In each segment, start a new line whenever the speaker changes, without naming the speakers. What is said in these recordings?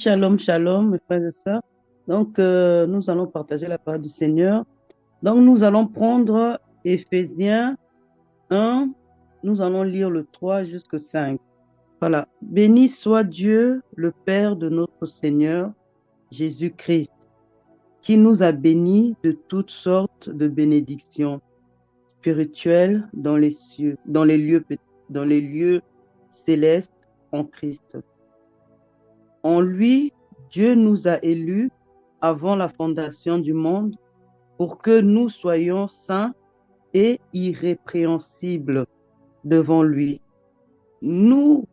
Shalom, shalom, mes frères et sœurs. Nous allons partager la parole du Seigneur. Donc, nous allons prendre Éphésiens 1, nous allons lire le 3 jusqu'au 5. Voilà. Béni soit Dieu, le Père de notre Seigneur Jésus-Christ, qui nous a bénis de toutes sortes de bénédictions spirituelles dans les lieux célestes en Christ. En lui, Dieu nous a élus avant la fondation du monde pour que nous soyons saints et irrépréhensibles devant lui. Nous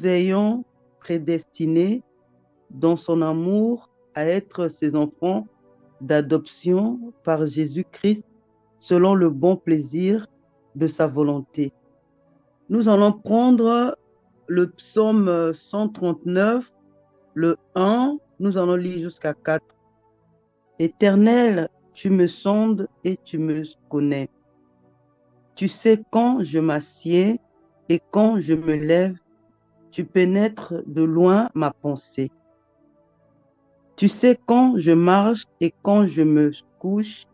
ayons prédestinés dans son amour à être ses enfants d'adoption par Jésus-Christ selon le bon plaisir de sa volonté. Nous allons prendre le psaume 139, le 1, nous allons lire jusqu'à 4. Éternel, tu me sondes et tu me connais. Tu sais quand je m'assieds et quand je me lève, tu pénètres de loin ma pensée. Tu sais quand je marche et quand je me couche,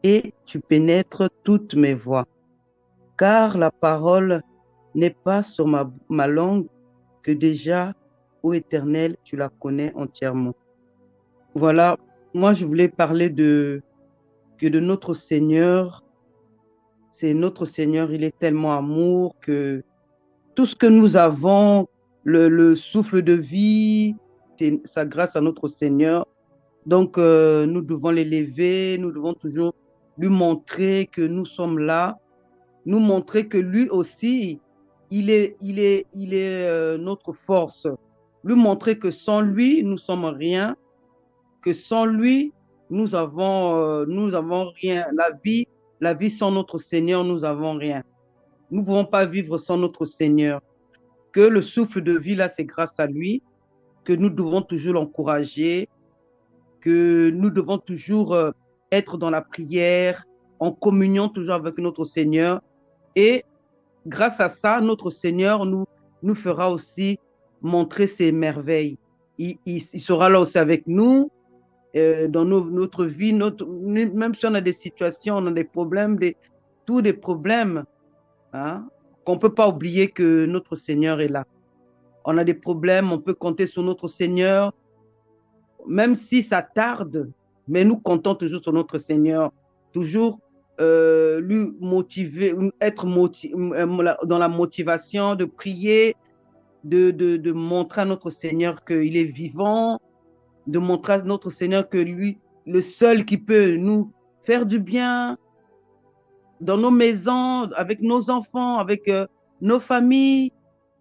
et tu pénètres toutes mes voies. Car la parole n'est pas sur ma langue, que déjà, ô Éternel, tu la connais entièrement. Voilà, moi je voulais parler de notre Seigneur. C'est notre Seigneur, il est tellement amour que tout ce que nous avons, le souffle de vie, c'est ça grâce à notre Seigneur. Nous devons l'élever, nous devons toujours lui montrer que nous sommes là, nous montrer que lui aussi, il est notre force. Lui montrer que sans lui, nous sommes rien, que sans lui, nous avons rien. La vie sans notre Seigneur, nous avons rien. Nous ne pouvons pas vivre sans notre Seigneur. Que le souffle de vie, là, c'est grâce à lui, que nous devons toujours l'encourager, que nous devons toujours être dans la prière, en communion toujours avec notre Seigneur. Et grâce à ça, notre Seigneur nous fera aussi montrer ses merveilles. Il sera là aussi avec nous dans notre vie, même si on a des situations, on a des problèmes, tous des problèmes, hein, qu'on ne peut pas oublier que notre Seigneur est là. On a des problèmes, on peut compter sur notre Seigneur, même si ça tarde, mais nous comptons toujours sur notre Seigneur, toujours lui motiver, être dans la motivation de prier, de montrer à notre Seigneur qu'il est vivant, de montrer à notre Seigneur que lui, le seul qui peut nous faire du bien dans nos maisons, avec nos enfants, avec nos familles,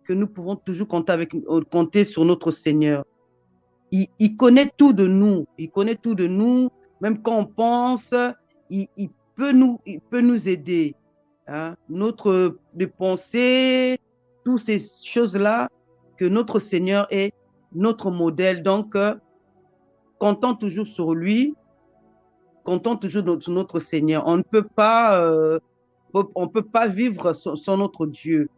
que nous pouvons toujours compter sur notre Seigneur. Il connaît tout de nous, il connaît tout de nous, même quand on pense, il peut nous aider. Hein? De penser, toutes ces choses-là, que notre Seigneur est notre modèle. Comptons toujours sur lui, comptons toujours sur notre Seigneur. On ne peut pas vivre sans notre Dieu.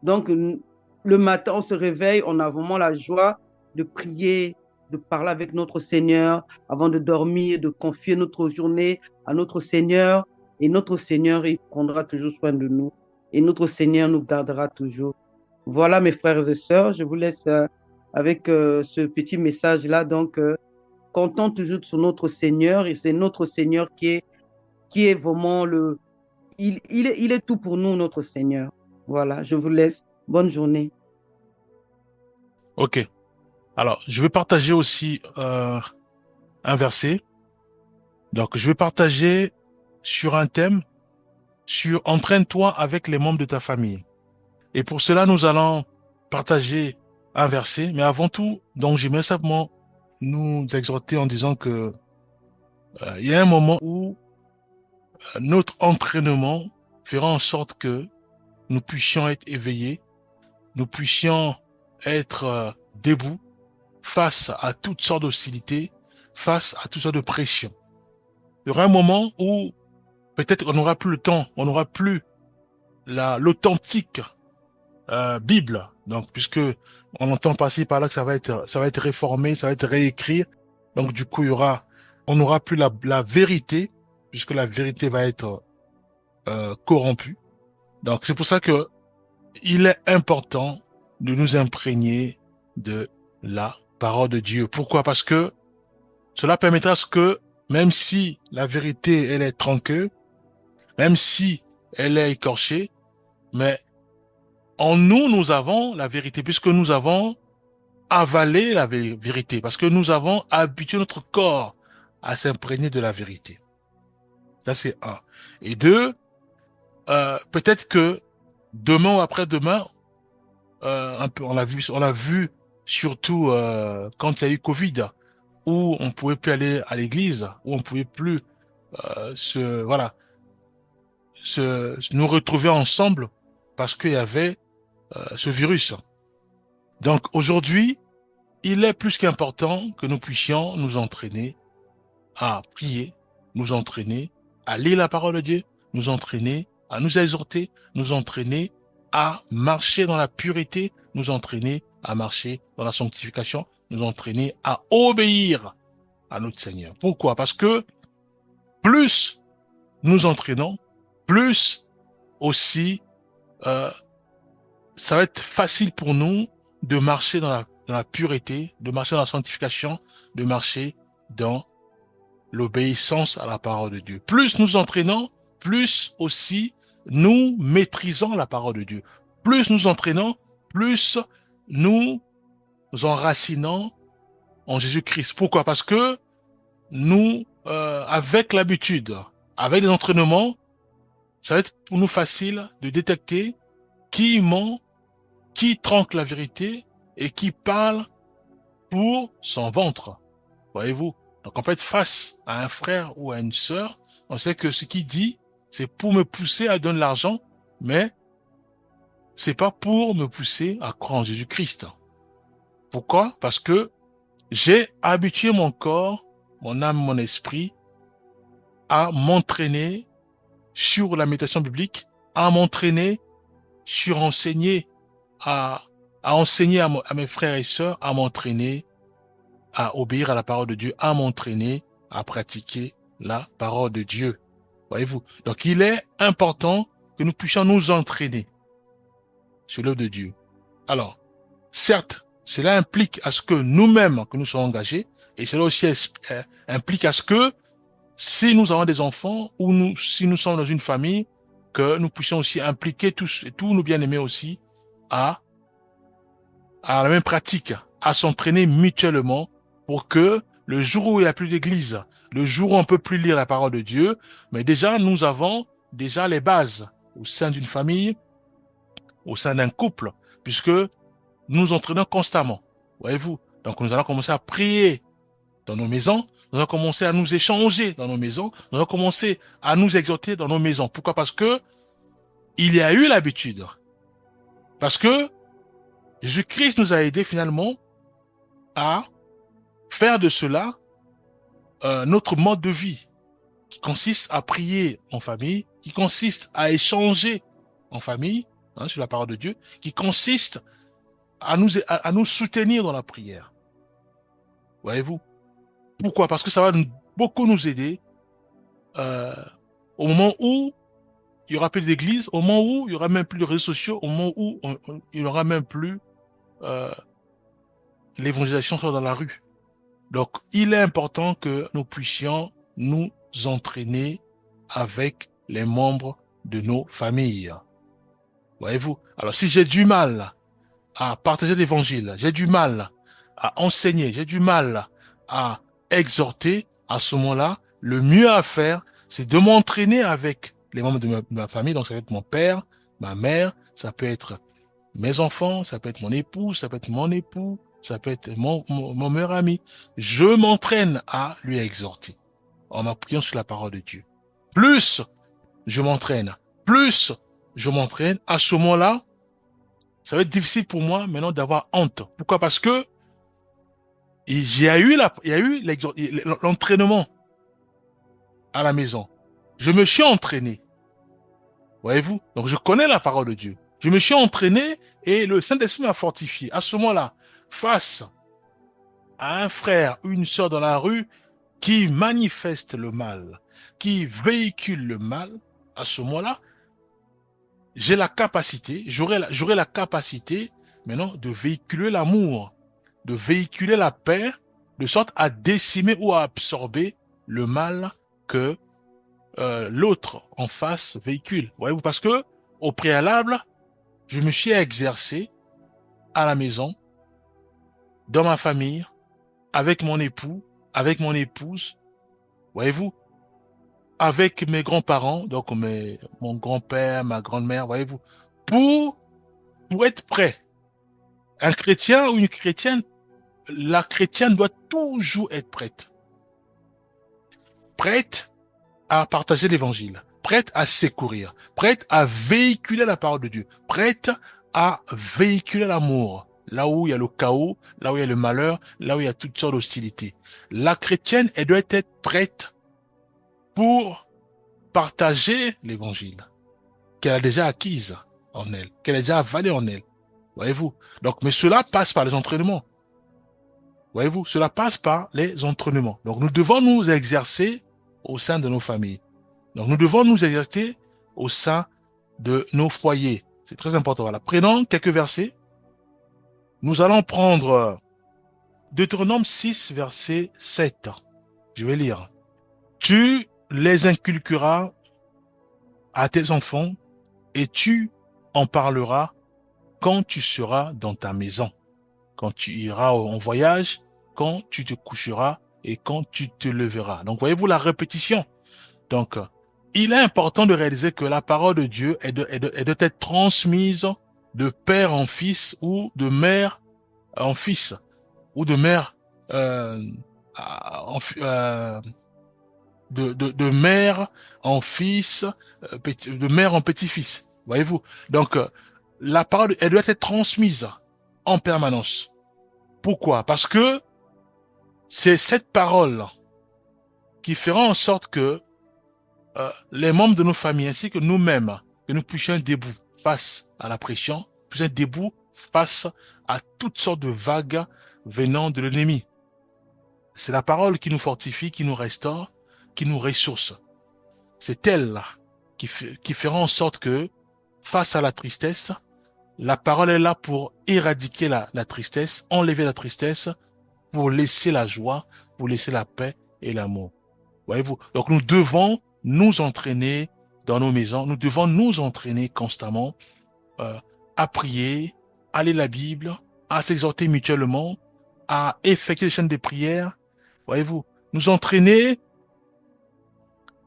Donc, le matin, on se réveille, on a vraiment la joie de prier, de parler avec notre Seigneur avant de dormir, de confier notre journée à notre Seigneur. Et notre Seigneur, il prendra toujours soin de nous. Et notre Seigneur nous gardera toujours. Voilà, mes frères et sœurs, je vous laisse avec ce petit message-là. Comptons toujours sur notre Seigneur. Et c'est notre Seigneur qui est vraiment il est tout pour nous, notre Seigneur. Voilà, je vous laisse. Bonne journée.
Ok. Alors, je vais partager aussi un verset. Donc, je vais partager sur un thème, sur entraîne-toi avec les membres de ta famille. Et pour cela, nous allons partager un verset. Mais avant tout, donc, j'aimerais simplement nous exhorter en disant que il y a un moment où notre entraînement fera en sorte que nous puissions être éveillés, nous puissions être debout face à toutes sortes d'hostilités, face à toutes sortes de pressions. Il y aura un moment où peut-être on n'aura plus le temps, on n'aura plus l'authentique Bible. Donc, puisque On entend par-ci, par-là que ça va être réformé, ça va être réécrit. Donc, du coup, on n'aura plus la vérité, puisque la vérité va être corrompue. Donc, c'est pour ça que il est important de nous imprégner de la parole de Dieu. Pourquoi? Parce que cela permettra à ce que, même si la vérité, elle est tronquée, même si elle est écorchée, mais en nous, nous avons la vérité, puisque nous avons avalé la vérité, parce que nous avons habitué notre corps à s'imprégner de la vérité. Ça, c'est un. Et deux, peut-être que demain ou après-demain, un peu, on l'a vu surtout quand il y a eu Covid, où on pouvait plus aller à l'église, où on pouvait plus voilà, nous retrouver ensemble parce qu'il y avait ce virus. Donc aujourd'hui, il est plus qu'important que nous puissions nous entraîner à prier, nous entraîner à lire la parole de Dieu, nous entraîner à nous exhorter, nous entraîner à marcher dans la pureté, nous entraîner à marcher dans la sanctification, nous entraîner à obéir à notre Seigneur. Pourquoi? Parce que plus nous entraînons, plus aussi euh, ça va être facile pour nous de marcher dans la pureté, de marcher dans la sanctification, de marcher dans l'obéissance à la parole de Dieu. Plus nous entraînons, plus aussi nous maîtrisons la parole de Dieu. Plus nous entraînons, plus nous enracinons en Jésus-Christ. Pourquoi? Parce que nous, avec l'habitude, avec les entraînements, ça va être pour nous facile de détecter qui ment, qui tronque la vérité et qui parle pour son ventre. Voyez-vous? Donc, on peut être face à un frère ou à une sœur. On sait que ce qu'il dit, c'est pour me pousser à donner l'argent, mais c'est pas pour me pousser à croire en Jésus-Christ. Pourquoi? Parce que j'ai habitué mon corps, mon âme, mon esprit à m'entraîner sur la méditation biblique, à m'entraîner sur à, enseigner à mes frères et sœurs, à m'entraîner à obéir à la parole de Dieu, à m'entraîner à pratiquer la parole de Dieu. Voyez-vous? Donc, il est important que nous puissions nous entraîner sur l'œuvre de Dieu. Alors, certes, cela implique à ce que nous-mêmes, que nous soyons engagés, et cela aussi implique à ce que si nous avons des enfants ou si nous sommes dans une famille, que nous puissions aussi impliquer tous nos bien-aimés aussi à la même pratique, à s'entraîner mutuellement pour que le jour où il n'y a plus d'église, le jour où on peut plus lire la parole de Dieu, mais déjà nous avons déjà les bases au sein d'une famille, au sein d'un couple, puisque nous nous entraînons constamment. Voyez-vous? Donc nous allons commencer à prier dans nos maisons, nous allons commencer à nous échanger dans nos maisons, nous allons commencer à nous exhorter dans nos maisons. Pourquoi? Parce que il y a eu l'habitude. Parce que Jésus-Christ nous a aidés finalement à faire de cela notre mode de vie, qui consiste à prier en famille, qui consiste à échanger en famille, sur la parole de Dieu, qui consiste à nous soutenir dans la prière. Voyez-vous? Pourquoi? Parce que ça va beaucoup nous aider au moment où il y aura plus d'église, au moment où il y aura même plus de réseaux sociaux, au moment où il y aura même plus euh, l'évangélisation soit dans la rue. Donc, il est important que nous puissions nous entraîner avec les membres de nos familles. Voyez-vous? Alors, si j'ai du mal à partager l'évangile, j'ai du mal à enseigner, j'ai du mal à exhorter, à ce moment-là, le mieux à faire, c'est de m'entraîner avec les membres de ma famille. Donc, ça peut être mon père, ma mère, ça peut être mes enfants, ça peut être mon épouse, ça peut être mon époux, ça peut être mon meilleur ami. Je m'entraîne à lui exhorter en m'appuyant sur la parole de Dieu. Plus je m'entraîne, plus je m'entraîne, à ce moment-là, ça va être difficile pour moi maintenant d'avoir honte. Pourquoi? Parce que il y a eu l'entraînement à la maison. Je me suis entraîné. Voyez-vous? Donc je connais la parole de Dieu. Je me suis entraîné Et le Saint-Esprit m'a fortifié. À ce moment-là, face à un frère ou une sœur dans la rue qui manifeste le mal, qui véhicule le mal, à ce moment-là, j'ai la capacité, j'aurai la capacité maintenant de véhiculer l'amour, de véhiculer la paix, de sorte à décimer ou à absorber le mal que l'autre en face véhicule. Voyez-vous, parce que au préalable, je me suis exercé à la maison, dans ma famille, avec mon époux, avec mon épouse, voyez-vous, avec mes grands-parents, donc mon grand-père, ma grand-mère, voyez-vous, pour, pour être prêt. Un chrétien ou une chrétienne, la chrétienne doit toujours être prête. Prête à partager l'évangile, prête à secourir, prête à véhiculer la parole de Dieu, prête à véhiculer l'amour. Là où il y a le chaos, là où il y a le malheur, là où il y a toutes sortes d'hostilités. La chrétienne, elle doit être prête pour partager l'évangile qu'elle a déjà acquise en elle, qu'elle a déjà avalé en elle. Voyez-vous? Donc, mais cela passe par les entraînements. Voyez-vous? Cela passe par les entraînements. Donc, nous devons nous exercer au sein de nos familles. Donc, nous devons nous exercer au sein de nos foyers. C'est très important. Voilà. Prenons quelques versets. Nous allons prendre Deutéronome 6, verset 7. Je vais lire. Tu les inculqueras à tes enfants et tu en parleras quand tu seras dans ta maison, quand tu iras en voyage, quand tu te coucheras et quand tu te leveras. Donc, voyez-vous la répétition. Donc, il est important de réaliser que la parole de Dieu est de être transmise de père en fils ou de mère en fils ou de mère en, de mère en fils, de mère en petit-fils. Voyez-vous? Donc, la parole, elle doit être transmise en permanence. Pourquoi? Parce que c'est cette parole qui fera en sorte que les membres de nos familles ainsi que nous-mêmes, que nous puissions être debout face à la pression, puissions être debout face à toutes sortes de vagues venant de l'ennemi. C'est la parole qui nous fortifie, qui nous restaure, qui nous ressource. C'est elle qui fera en sorte que, face à la tristesse, la parole est là pour éradiquer la tristesse, enlever la tristesse, pour laisser la joie, pour laisser la paix et l'amour. Voyez-vous? Donc nous devons nous entraîner dans nos maisons, nous devons nous entraîner constamment à prier, à lire la Bible, à s'exhorter mutuellement, à effectuer des chaînes de prière. Voyez-vous? Nous entraîner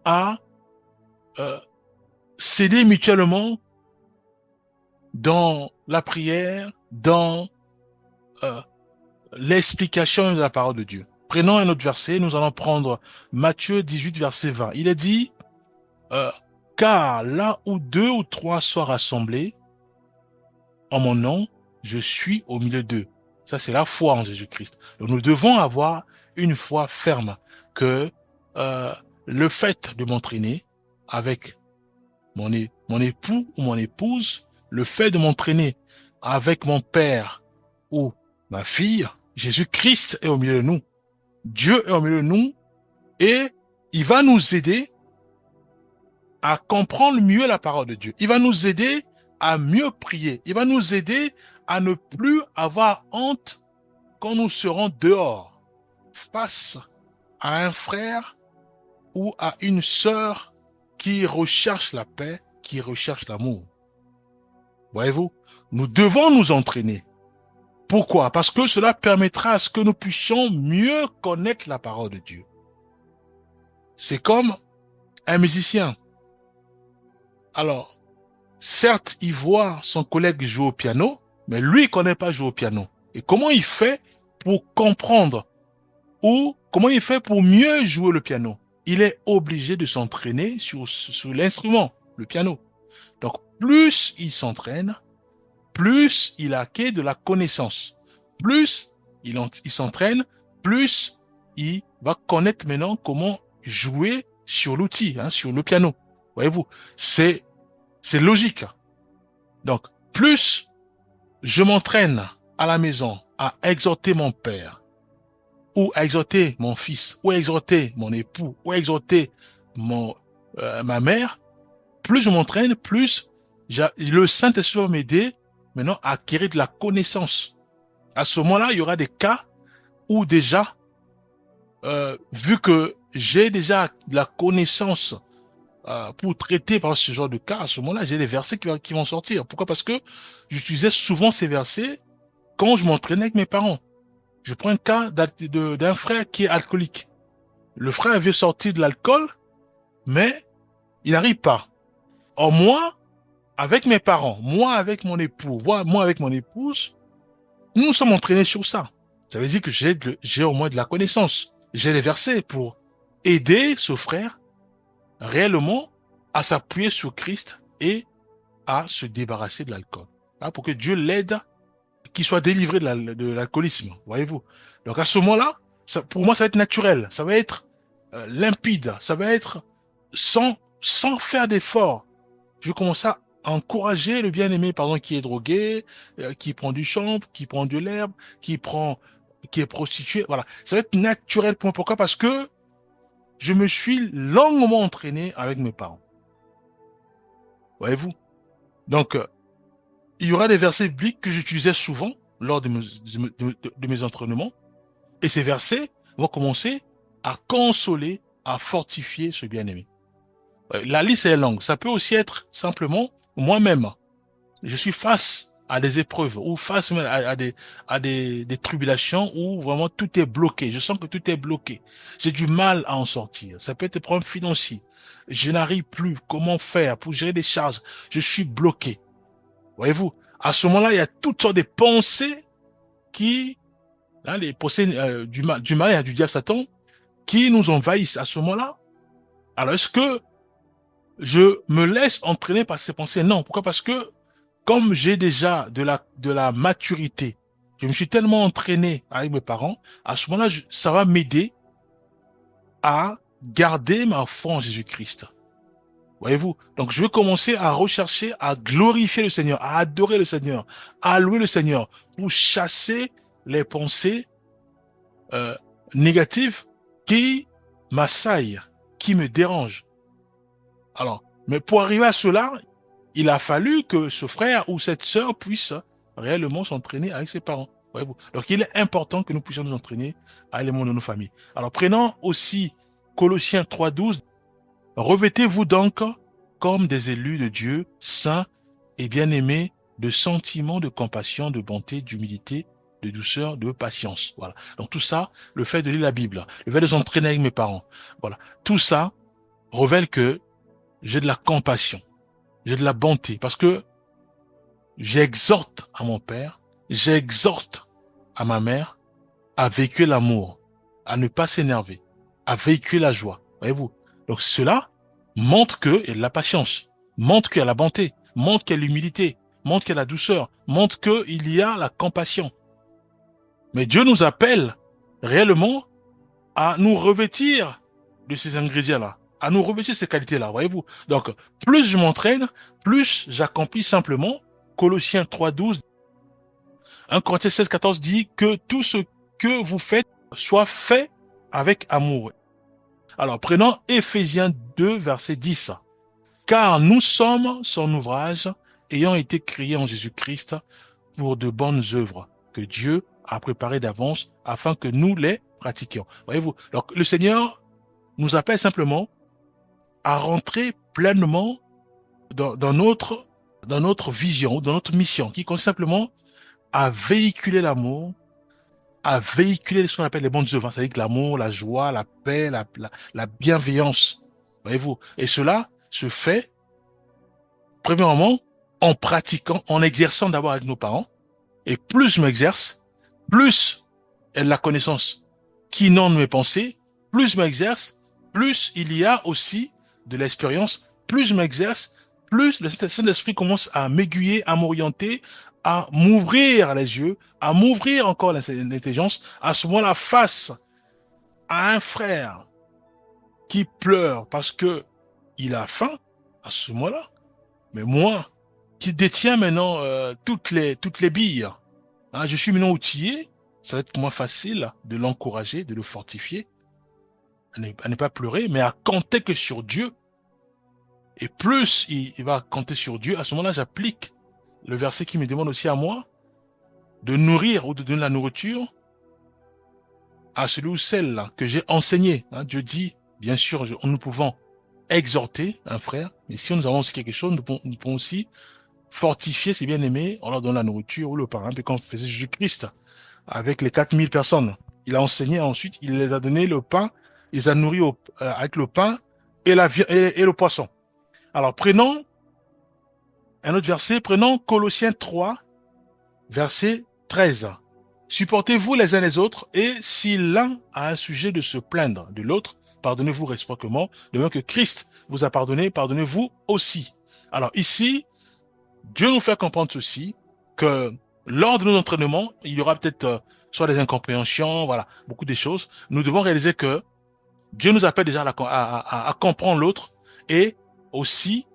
à s'aider mutuellement dans la prière, dans l'explication de la parole de Dieu. Prenons un autre verset, nous allons prendre Matthieu 18, verset 20. Il est dit, car là où 2 ou 3 soient rassemblés en mon nom, je suis au milieu d'eux. Ça, c'est la foi en Jésus-Christ. Donc, nous devons avoir une foi ferme que le fait de m'entraîner avec mon époux ou mon épouse, le fait de m'entraîner avec mon père ou ma fille, Jésus-Christ est au milieu de nous. Dieu est au milieu de nous et il va nous aider à comprendre mieux la parole de Dieu. Il va nous aider à mieux prier. Il va nous aider à ne plus avoir honte quand nous serons dehors face à un frère ou à une sœur qui recherche la paix, qui recherche l'amour. Voyez-vous, nous devons nous entraîner. Pourquoi? Parce que cela permettra à ce que nous puissions mieux connaître la parole de Dieu. C'est comme un musicien. Alors, certes, il voit son collègue jouer au piano, mais lui, il ne connaît pas jouer au piano. Et comment il fait pour comprendre ou comment il fait pour mieux jouer le piano? Il est obligé de s'entraîner sur l'instrument, le piano. Donc, plus il s'entraîne, plus il acquiert de la connaissance. Plus il s'entraîne, plus il va connaître maintenant comment jouer sur l'outil, sur le piano. Voyez-vous, c'est logique. Donc, plus je m'entraîne à la maison à exhorter mon père, ou à exhorter mon fils, ou à exhorter mon époux, ou à exhorter ma mère, plus je m'entraîne, plus le Saint-Esprit va m'aider maintenant à acquérir de la connaissance. À ce moment-là, il y aura des cas où déjà, vu que j'ai déjà de la connaissance pour traiter par ce genre de cas, à ce moment-là, j'ai des versets qui vont sortir. Pourquoi? Parce que j'utilisais souvent ces versets quand je m'entraînais avec mes parents. Je prends un cas d'un frère qui est alcoolique. Le frère veut sortir de l'alcool, mais il n'arrive pas. Or, moi, avec mes parents, moi avec mon époux, moi avec mon épouse, nous nous sommes entraînés sur ça. Ça veut dire que j'ai au moins de la connaissance. J'ai les versets pour aider ce frère réellement à s'appuyer sur Christ et à se débarrasser de l'alcool. Pour que Dieu l'aide, qu'il soit délivré de l'alcoolisme, voyez-vous. Donc à ce moment-là, pour moi, ça va être naturel, ça va être limpide, ça va être sans faire d'effort. Je commence à encourager le bien-aimé, pardon, qui est drogué, qui prend du champ, qui prend de l'herbe, qui est prostitué. Voilà, ça va être naturel pour moi. Pourquoi? Parce que je me suis longuement entraîné avec mes parents. Voyez-vous? Donc, il y aura des versets bibliques que j'utilisais souvent lors de mes entraînements. Et ces versets vont commencer à consoler, à fortifier ce bien-aimé. La liste est longue. Ça peut aussi être simplement moi-même. Je suis face à des épreuves ou face à des tribulations où vraiment tout est bloqué. Je sens que tout est bloqué. J'ai du mal à en sortir. Ça peut être des problèmes financiers. Je n'arrive plus. Comment faire pour gérer des charges? Je suis bloqué. Voyez-vous? À ce moment-là, il y a toutes sortes de pensées qui, hein, les pensées du mal et du diable Satan, qui nous envahissent. À ce moment-là, alors est-ce que je me laisse entraîner par ces pensées? Non. Pourquoi? Parce que comme j'ai déjà de la maturité, je me suis tellement entraîné avec mes parents, à ce moment-là, ça va m'aider à garder ma foi en Jésus-Christ. Voyez-vous? Donc, je vais commencer à rechercher, à glorifier le Seigneur, à adorer le Seigneur, à louer le Seigneur, pour chasser les pensées euh, négatives qui m'assaillent, qui me dérangent. Alors, mais pour arriver à cela, il a fallu que ce frère ou cette sœur puisse réellement s'entraîner avec ses parents. Voyez-vous? Donc, il est important que nous puissions nous entraîner à l'élément de nos familles. Alors, prenons aussi Colossiens 3:12. Revêtez-vous donc comme des élus de Dieu, saints et bien-aimés, de sentiments de compassion, de bonté, d'humilité, de douceur, de patience. Voilà. Donc tout ça, le fait de lire la Bible, le fait de s'entraîner avec mes parents, voilà. Tout ça révèle que j'ai de la compassion, j'ai de la bonté, parce que j'exhorte à mon père, j'exhorte à ma mère à véhiculer l'amour, à ne pas s'énerver, à véhiculer la joie. Voyez-vous? Donc cela montre qu'il y a de la patience, montre qu'il y a la bonté, montre qu'il y a l'humilité, montre qu'il y a la douceur, montre qu'il y a la compassion. Mais Dieu nous appelle réellement à nous revêtir de ces ingrédients-là, à nous revêtir ces qualités-là, voyez-vous? Donc, plus je m'entraîne, plus j'accomplis simplement. Colossiens 3:12, 1 Corinthiens 16:14 dit que tout ce que vous faites soit fait avec amour. Alors, prenons Éphésiens 2, verset 10. Car nous sommes son ouvrage, ayant été créés en Jésus-Christ pour de bonnes œuvres que Dieu a préparées d'avance afin que nous les pratiquions. Voyez-vous? Donc, le Seigneur nous appelle simplement à rentrer pleinement dans notre vision, dans notre mission, qui consiste simplement à véhiculer l'amour, à véhiculer ce qu'on appelle les bonnes œuvres, c'est-à-dire que l'amour, la joie, la paix, la bienveillance. Voyez-vous? Et cela se fait, premièrement, en pratiquant, en exerçant d'abord avec nos parents. Et plus je m'exerce, plus la connaissance qui inonde mes pensées, plus je m'exerce, plus il y a aussi de l'expérience, plus je m'exerce, plus le Saint-Esprit commence à m'aiguiller, à m'orienter, à m'ouvrir les yeux, à m'ouvrir encore l'intelligence. À ce moment-là, face à un frère qui pleure parce que il a faim, à ce moment-là, mais moi, qui détient maintenant toutes les billes. Hein, je suis maintenant outillé, ça va être moins facile de l'encourager, de le fortifier, à ne pas pleurer, mais à compter que sur Dieu. Et plus il va compter sur Dieu, à ce moment-là, j'applique le verset qui me demande aussi à moi de nourrir ou de donner la nourriture à celui ou celle que j'ai enseigné. Hein, Dieu dit, bien sûr, nous pouvons exhorter un frère, mais si nous avons aussi quelque chose, nous pouvons aussi fortifier ses bien-aimés, on leur donne la nourriture ou le pain, un peu comme faisait Jésus-Christ avec les 4000 personnes. Il a enseigné ensuite, il les a donné le pain, il les a nourris avec le pain et, et le poisson. Alors prenons un autre verset, prenons Colossiens 3, verset 13. Supportez-vous les uns les autres, et si l'un a un sujet de se plaindre de l'autre, pardonnez-vous réciproquement, de même que Christ vous a pardonné, pardonnez-vous aussi. Alors ici, Dieu nous fait comprendre ceci, que lors de nos entraînements, il y aura peut-être soit des incompréhensions, voilà, beaucoup de choses. Nous devons réaliser que Dieu nous appelle déjà à comprendre l'autre et aussi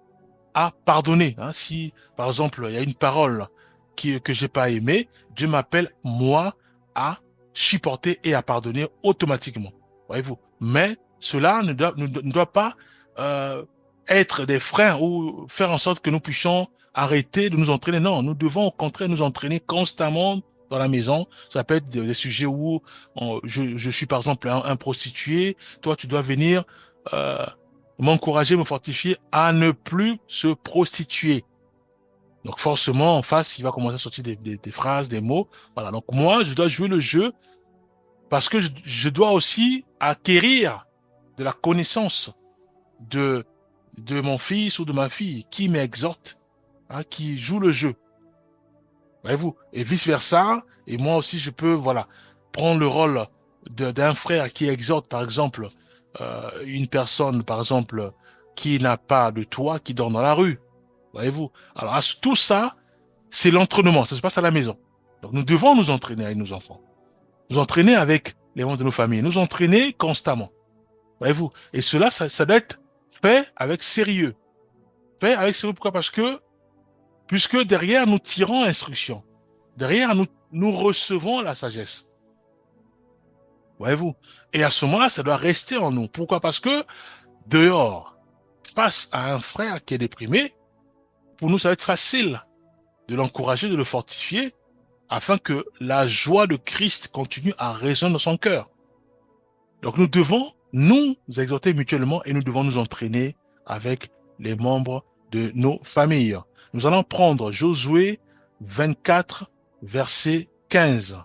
à pardonner. Hein. Si, par exemple, il y a une parole que j'ai pas aimée, Dieu m'appelle, moi, à supporter et à pardonner automatiquement. Voyez-vous. Mais cela ne doit pas être des freins ou faire en sorte que nous puissions arrêter de nous entraîner. Non, nous devons au contraire nous entraîner constamment dans la maison. Ça peut être des sujets où je suis par exemple un prostitué. Toi, tu dois venir m'encourager, me fortifier à ne plus se prostituer. Donc forcément, en face, il va commencer à sortir des phrases, des mots. Voilà. Donc moi, je dois jouer le jeu parce que je dois aussi acquérir de la connaissance de mon fils ou de ma fille qui m'exhorte, hein, qui joue le jeu. Voyez-vous? Et vice versa. Et moi aussi, je peux, voilà, prendre le rôle d'un frère qui exhorte, par exemple, une personne, par exemple, qui n'a pas de toit, qui dort dans la rue. Voyez-vous? Alors, tout ça, c'est l'entraînement. Ça se passe à la maison. Donc, nous devons nous entraîner avec nos enfants. Nous entraîner avec les membres de nos familles. Nous entraîner constamment. Voyez-vous? Et cela, ça doit être fait avec sérieux. Fait avec sérieux. Pourquoi? Parce que, puisque derrière, nous tirons instruction. Derrière, nous recevons la sagesse. Voyez-vous? Et à ce moment-là, ça doit rester en nous. Pourquoi? Parce que, dehors, face à un frère qui est déprimé, pour nous, ça va être facile de l'encourager, de le fortifier, afin que la joie de Christ continue à résonner dans son cœur. Donc nous devons nous exhorter mutuellement et nous devons nous entraîner avec les membres de nos familles. Nous allons prendre Josué 24, verset 15.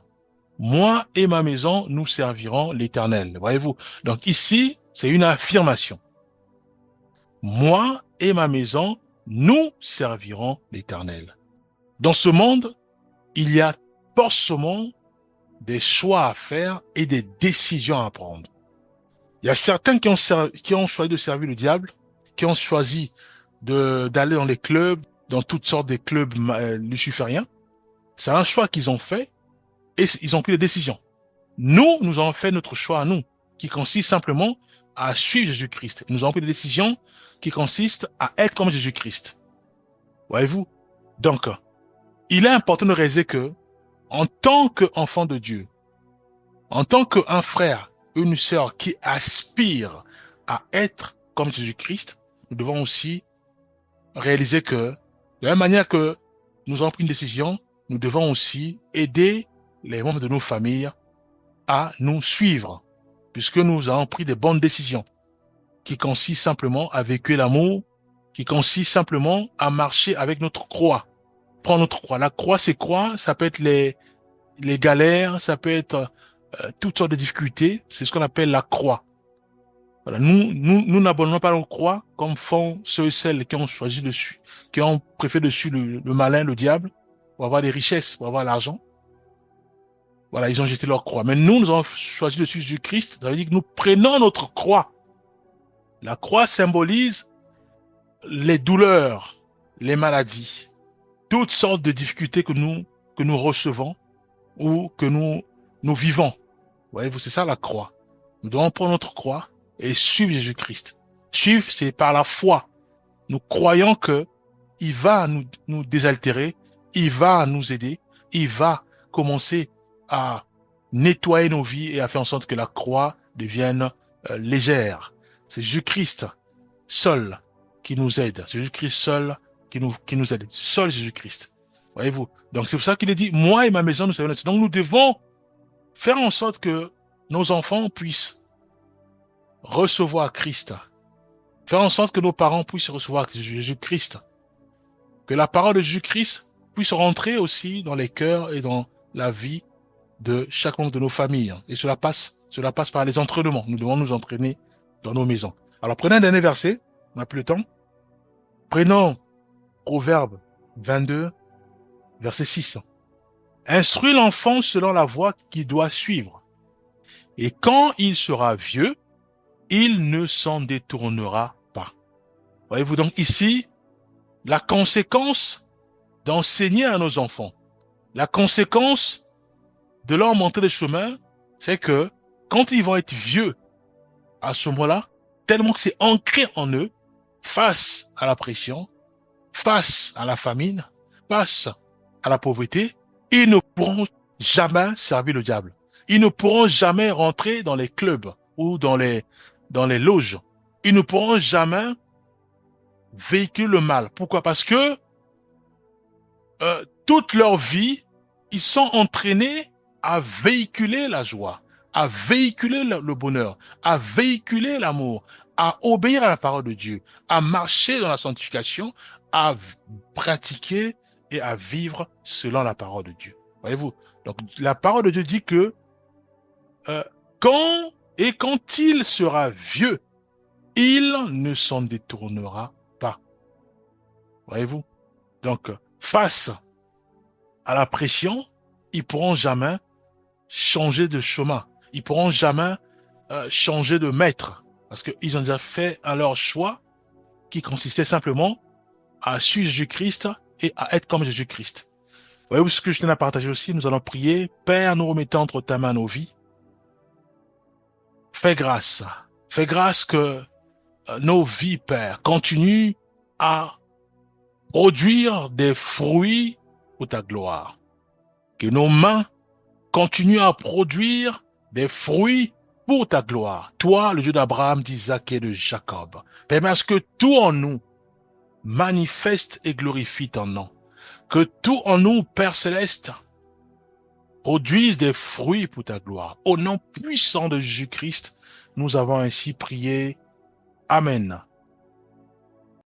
Moi et ma maison, nous servirons l'Éternel. Voyez-vous? Donc ici, c'est une affirmation. Moi et ma maison, nous servirons l'Éternel. Dans ce monde, il y a forcément des choix à faire et des décisions à prendre. Il y a certains qui ont choisi de servir le diable, qui ont choisi d'aller dans les clubs, dans toutes sortes de clubs lucifériens. C'est un choix qu'ils ont fait et ils ont pris des décisions. Nous avons fait notre choix à nous, qui consiste simplement à suivre Jésus-Christ. Nous avons pris des décisions qui consistent à être comme Jésus-Christ. Voyez-vous? Donc, il est important de réaliser que, en tant qu'enfant de Dieu, en tant qu'un frère, une sœur qui aspire à être comme Jésus-Christ, nous devons aussi réaliser que, de la même manière que nous avons pris une décision, nous devons aussi aider les membres de nos familles à nous suivre, puisque nous avons pris des bonnes décisions, qui consistent simplement à véhiculer l'amour, qui consistent simplement à marcher avec notre croix. Prendre notre croix. La croix, c'est quoi? Ça peut être les galères, ça peut être toutes sortes de difficultés. C'est ce qu'on appelle la croix. Voilà. Nous n'abandonnons pas notre croix comme font ceux et celles qui ont choisi dessus, qui ont préféré dessus le malin, le diable, pour avoir des richesses, pour avoir l'argent. Voilà, ils ont jeté leur croix. Mais nous avons choisi dessus Jésus-Christ. Ça veut dire que nous prenons notre croix. La croix symbolise les douleurs, les maladies, toutes sortes de difficultés que nous recevons ou que nous vivons. Voyez-vous, c'est ça la croix. Nous devons prendre notre croix et suivre Jésus-Christ. Suivre, c'est par la foi. Nous croyons que il va nous désaltérer, il va nous aider, il va commencer à nettoyer nos vies et à faire en sorte que la croix devienne légère. C'est Jésus-Christ seul qui nous aide. C'est Jésus-Christ seul qui nous aide. Seul Jésus-Christ. Voyez-vous? Donc c'est pour ça qu'il est dit, moi et ma maison, nous serons ainsi. Donc nous devons faire en sorte que nos enfants puissent recevoir Christ. Faire en sorte que nos parents puissent recevoir Jésus-Christ. Que la parole de Jésus-Christ puisse rentrer aussi dans les cœurs et dans la vie de chaque membre de nos familles. Et cela passe par les entraînements. Nous devons nous entraîner dans nos maisons. Alors prenons un dernier verset. On n'a plus le temps. Prenons Proverbe 22, verset 6. Instruis l'enfant selon la voie qu'il doit suivre. Et quand il sera vieux, il ne s'en détournera pas. Voyez-vous donc ici, la conséquence d'enseigner à nos enfants, la conséquence de leur montrer le chemin, c'est que quand ils vont être vieux, à ce moment-là, tellement que c'est ancré en eux, face à la pression, face à la famine, face à la pauvreté, ils ne pourront jamais servir le diable. Ils ne pourront jamais rentrer dans les clubs ou dans les loges. Ils ne pourront jamais véhiculer le mal. Pourquoi? Parce que toute leur vie, ils sont entraînés à véhiculer la joie, à véhiculer le bonheur, à véhiculer l'amour, à obéir à la parole de Dieu, à marcher dans la sanctification, à pratiquer et à vivre selon la parole de Dieu. Voyez-vous? Donc, la parole de Dieu dit que quand il sera vieux, il ne s'en détournera pas. Voyez-vous? Donc, face à la pression, ils pourront jamais changer de chemin. Ils pourront jamais changer de maître. Parce qu'ils ont déjà fait leur choix qui consistait simplement à suivre Jésus-Christ et à être comme Jésus-Christ. Voyez-vous ce que je tenais à partager aussi? Nous allons prier. Père, nous remettons entre ta main nos vies. Fais grâce. Fais grâce que nos vies, Père, continuent à produire des fruits pour ta gloire. Que nos mains continuent à produire des fruits pour ta gloire. Toi, le Dieu d'Abraham, d'Isaac et de Jacob. Permets à ce que tout en nous manifeste et glorifie ton nom. Que tout en nous, Père Céleste, produise des fruits pour ta gloire. Au nom puissant de Jésus-Christ, nous avons ainsi prié. Amen.